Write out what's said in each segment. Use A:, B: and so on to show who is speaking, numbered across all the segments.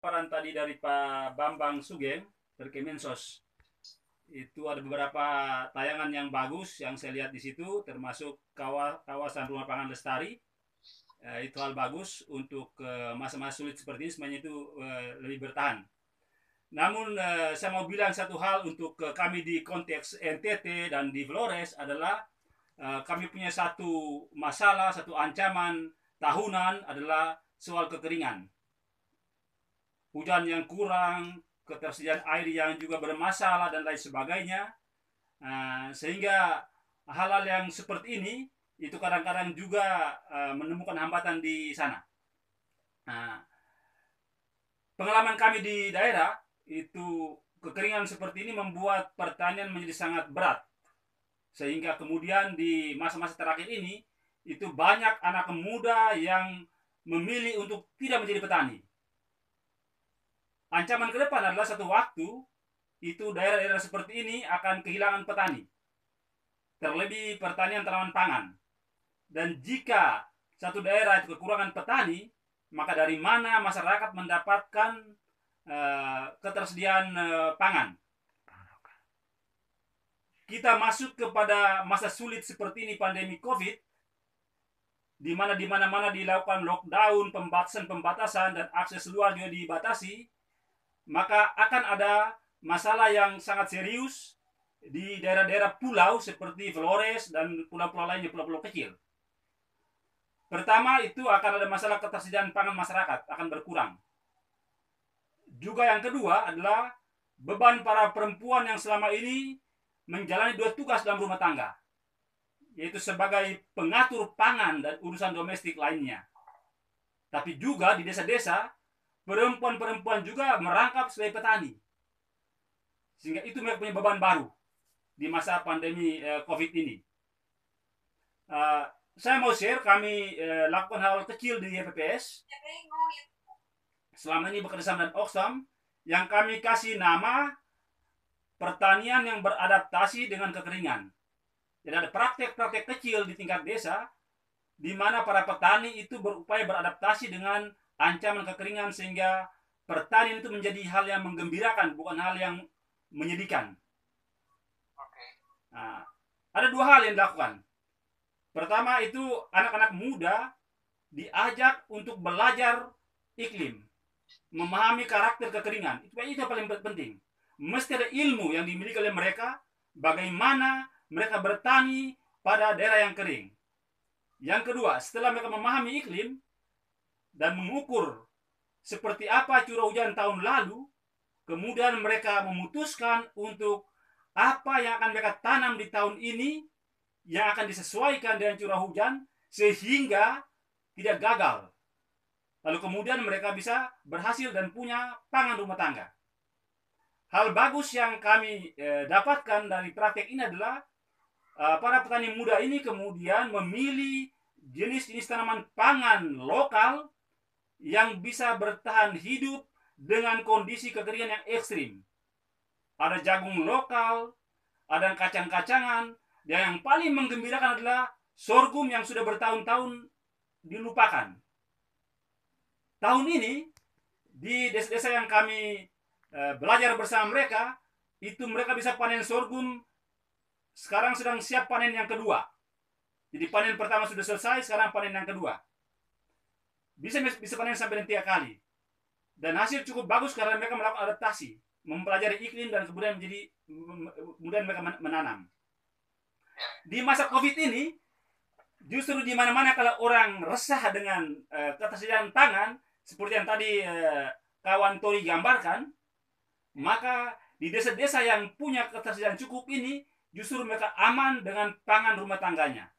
A: Paparan tadi dari Pak Bambang Sugeng dari Kemensos, itu ada beberapa tayangan yang bagus yang saya lihat di situ, termasuk kawasan rumah pangan lestari. Itu hal bagus untuk masa-masa sulit seperti ini, semuanya itu lebih bertahan. Namun saya mau bilang satu hal untuk kami di konteks NTT dan di Flores adalah kami punya satu masalah, satu ancaman tahunan adalah soal kekeringan. Hujan yang kurang, ketersediaan air yang juga bermasalah dan lain sebagainya. Sehingga hal-hal yang seperti ini itu kadang-kadang juga menemukan hambatan di sana. Nah, pengalaman kami di daerah itu kekeringan seperti ini membuat pertanian menjadi sangat berat. Sehingga kemudian di masa-masa terakhir ini itu banyak anak muda yang memilih untuk tidak menjadi petani. Ancaman ke depan adalah satu waktu itu daerah-daerah seperti ini akan kehilangan petani. Terlebih pertanian tanaman pangan. Dan jika satu daerah itu kekurangan petani, maka dari mana masyarakat mendapatkan ketersediaan pangan? Kita masuk kepada masa sulit seperti ini, pandemi COVID, di mana dilakukan lockdown, pembatasan dan akses luar juga dibatasi, maka akan ada masalah yang sangat serius di daerah-daerah pulau seperti Flores dan pulau-pulau lainnya, pulau-pulau kecil. Pertama, itu akan ada masalah ketersediaan pangan masyarakat akan berkurang. Juga yang kedua adalah beban para perempuan yang selama ini menjalani dua tugas dalam rumah tangga, yaitu sebagai pengatur pangan dan urusan domestik lainnya. Tapi juga di desa-desa, perempuan-perempuan juga merangkap sebagai petani. Sehingga itu mereka punya beban baru di masa pandemi COVID ini. Saya mau share, kami lakukan hal kecil di YPPS. Selama ini bekerja sama dengan Oxfam, yang kami kasih nama pertanian yang beradaptasi dengan kekeringan. Jadi ada praktek-praktek kecil di tingkat desa, di mana para petani itu berupaya beradaptasi dengan ancaman kekeringan, sehingga pertanian itu menjadi hal yang menggembirakan, bukan hal yang menyedihkan. Nah, ada dua hal yang dilakukan. Pertama itu anak-anak muda diajak untuk belajar iklim, memahami karakter kekeringan. Itu yang paling penting. Mesti ada ilmu yang dimiliki oleh mereka, bagaimana mereka bertani pada daerah yang kering. Yang kedua, setelah mereka memahami iklim dan mengukur seperti apa curah hujan tahun lalu, kemudian mereka memutuskan untuk apa yang akan mereka tanam di tahun ini yang akan disesuaikan dengan curah hujan sehingga tidak gagal. Lalu kemudian mereka bisa berhasil dan punya pangan rumah tangga. Hal bagus yang kami dapatkan dari praktek ini adalah para petani muda ini kemudian memilih jenis-jenis tanaman pangan lokal yang bisa bertahan hidup dengan kondisi kekeringan yang ekstrim. Ada jagung lokal, ada kacang-kacangan, dan yang paling menggembirakan adalah sorghum yang sudah bertahun-tahun dilupakan. Tahun ini di desa-desa yang kami belajar bersama mereka, itu mereka bisa panen sorghum. Sekarang sedang siap panen yang kedua. Jadi panen pertama sudah selesai, sekarang panen yang kedua. Bisa panen sampai 3 kali. Dan hasil cukup bagus karena mereka melakukan adaptasi, mempelajari iklim dan kemudian mereka menanam. Di masa COVID ini, justru di mana-mana kalau orang resah dengan ketersediaan pangan, seperti yang tadi kawan Tori gambarkan, maka di desa-desa yang punya ketersediaan cukup ini, justru mereka aman dengan pangan rumah tangganya.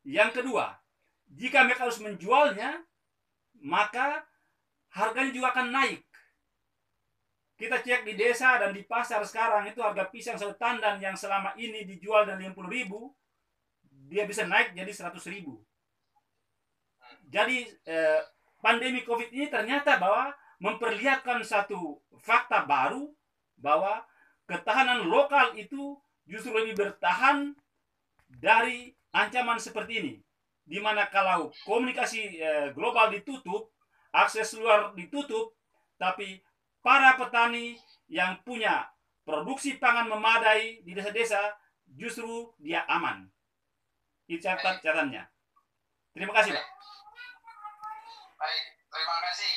A: Yang kedua, jika mereka harus menjualnya, maka harganya juga akan naik. Kita cek di desa dan di pasar sekarang, itu harga pisang satu tandan yang selama ini dijual dari 50.000, dia bisa naik jadi 100.000. Jadi pandemi COVID ini ternyata bahwa memperlihatkan satu fakta baru, bahwa ketahanan lokal itu justru lebih bertahan dari ancaman seperti ini. Di mana kalau komunikasi global ditutup, akses luar ditutup, tapi para petani yang punya produksi pangan memadai di desa-desa justru dia aman. Itu catatannya. Terima kasih, Pak.
B: Baik, terima kasih.